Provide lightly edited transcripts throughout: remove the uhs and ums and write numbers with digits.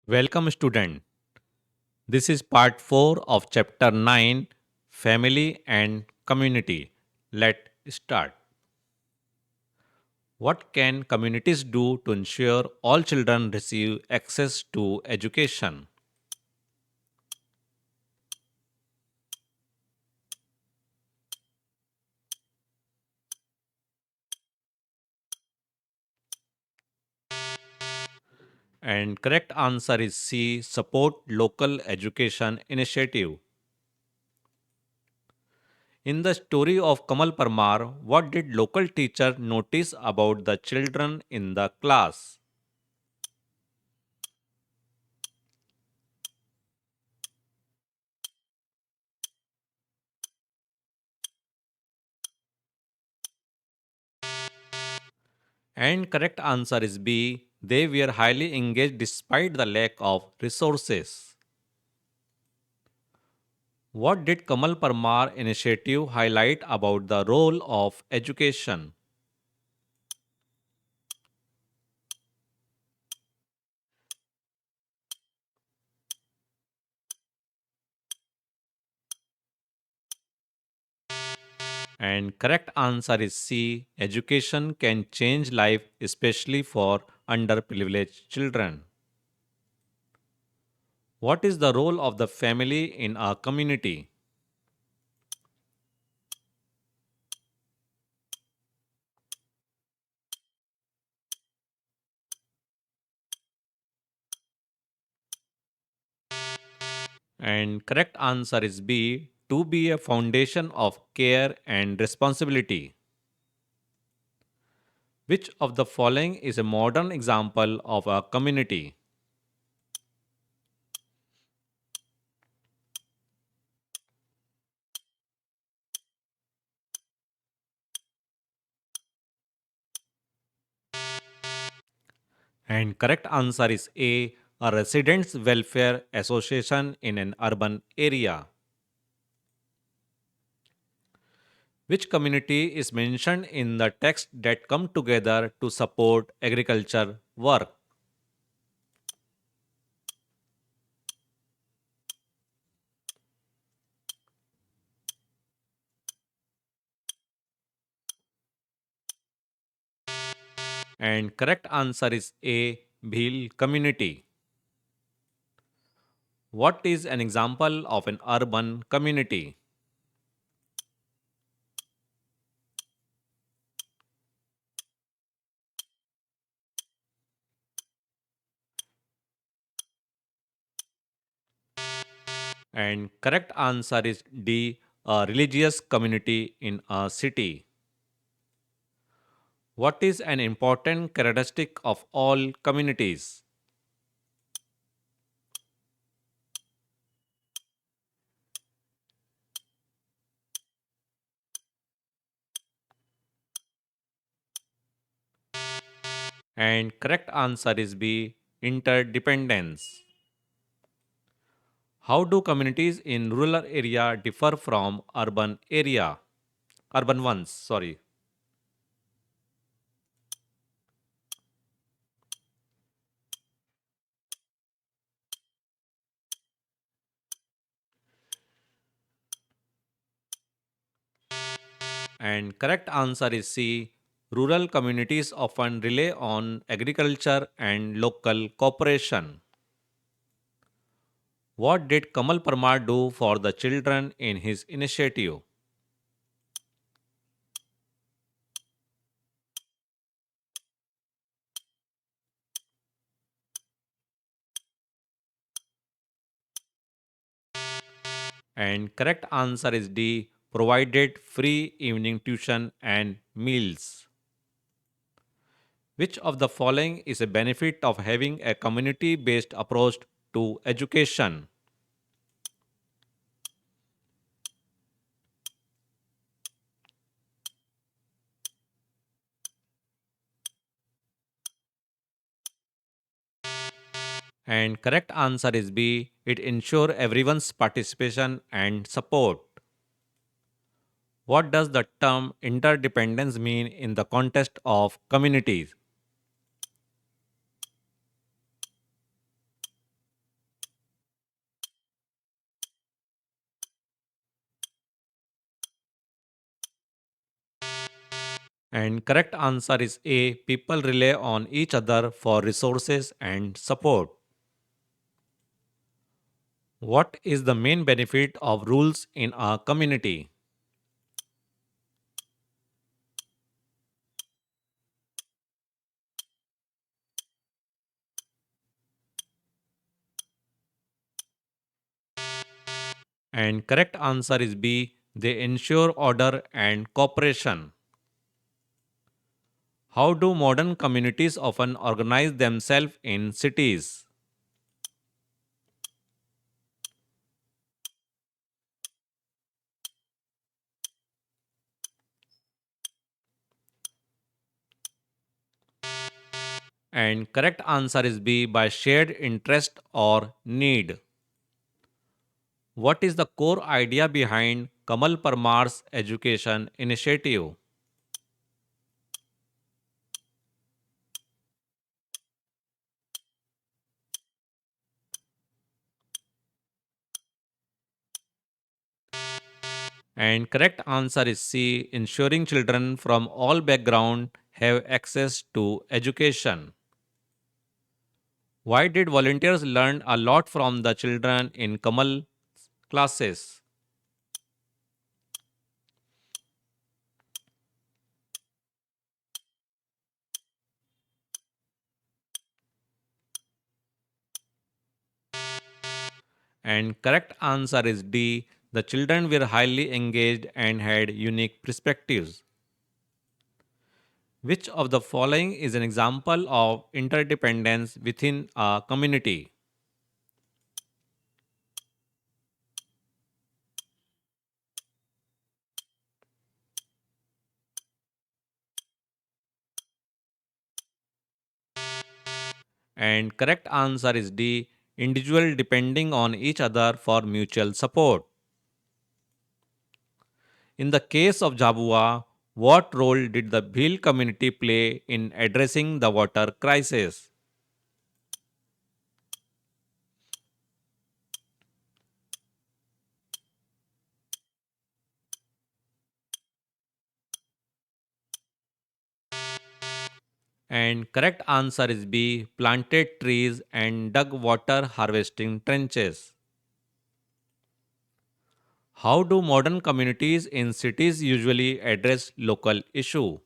Welcome, student. This is part 4 of chapter 9 Family and Community. Let's start. What can communities do to ensure all children receive access to education? And correct answer is C, support local education initiative. In the story of Kamal Parmar, what did local teacher notice about the children in the class? And correct answer is B. They were highly engaged despite the lack of resources. What did Kamal Parmar initiative highlight about the role of education? And correct answer is C. Education can change life especially for underprivileged children. What is the role of the family in a community? And correct answer is B. To be a foundation of care and responsibility. Which of the following is a modern example of a community? And correct answer is a residents welfare association in an urban area. Which community is mentioned in the text that come together to support agriculture work? And correct answer is A, Bhil community. What is an example of an urban community? And correct answer is D, a religious community in a city. What is an important characteristic of all communities? And correct answer is B, interdependence. How do communities in rural area differ from urban ones, sorry. And correct answer is C, rural communities often rely on agriculture and local cooperation. What did Kamal Parmar do for the children in his initiative? And correct answer is D, provided free evening tuition and meals. Which of the following is a benefit of having a community based approach to education? And correct answer is B, it ensure everyone's participation and support. What does the term interdependence mean in the context of communities? And correct answer is A. People rely on each other for resources and support. What is the main benefit of rules in a community? And correct answer is B. They ensure order and cooperation. How do modern communities often organize themselves in cities? And correct answer is B. By shared interest or need. What is the core idea behind Kamal Parmar's education initiative? And correct answer is C. Ensuring children from all backgrounds have access to education. Why did volunteers learn a lot from the children in Kamal classes? And correct answer is D. The children were highly engaged and had unique perspectives. Which of the following is an example of interdependence within a community? And correct answer is D. Individual depending on each other for mutual support. In the case of Jabua, what role did the Bhil community play in addressing the water crisis? And correct answer is B. Planted trees and dug water harvesting trenches. How do modern communities in cities usually address local issue?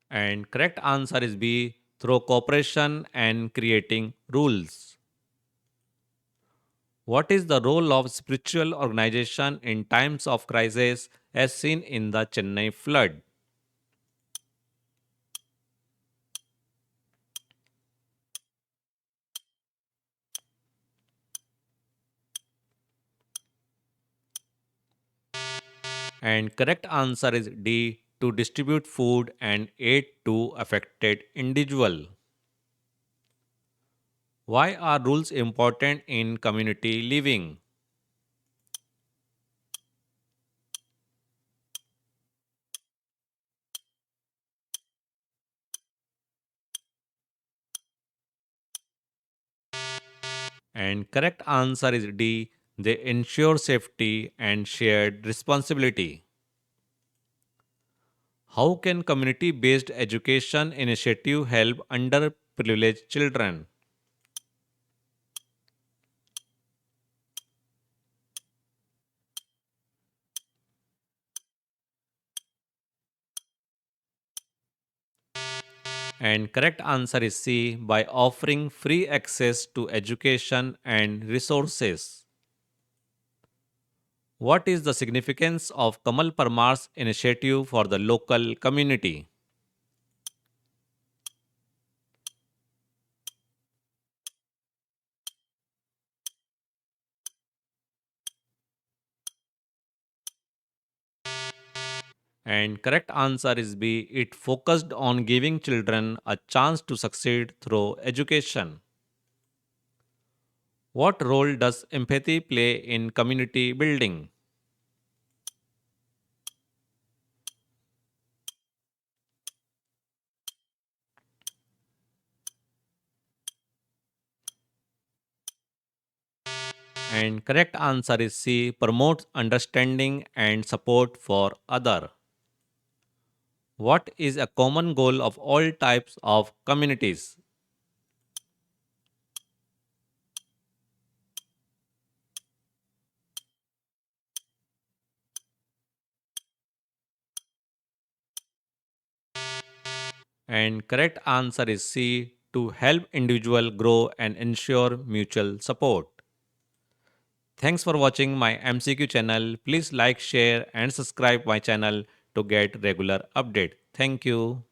And correct answer is B. Through cooperation and creating rules. What is the role of spiritual organization in times of crisis as seen in the Chennai flood? And correct answer is D. To distribute food and aid to affected individual. Why are rules important in community living? And correct answer is D. They ensure safety and shared responsibility. How can community based education initiative help underprivileged children? And correct answer is C, by offering free access to education and resources. What is the significance of Kamal Parmar's initiative for the local community? And correct answer is B, it focused on giving children a chance to succeed through education. What role does empathy play in community building? And correct answer is C, promotes understanding and support for other. What is a common goal of all types of communities? And correct answer is C, to help individual grow and ensure mutual support. Thanks for watching my MCQ channel. Please like, share and subscribe my channel to get regular update. Thank you.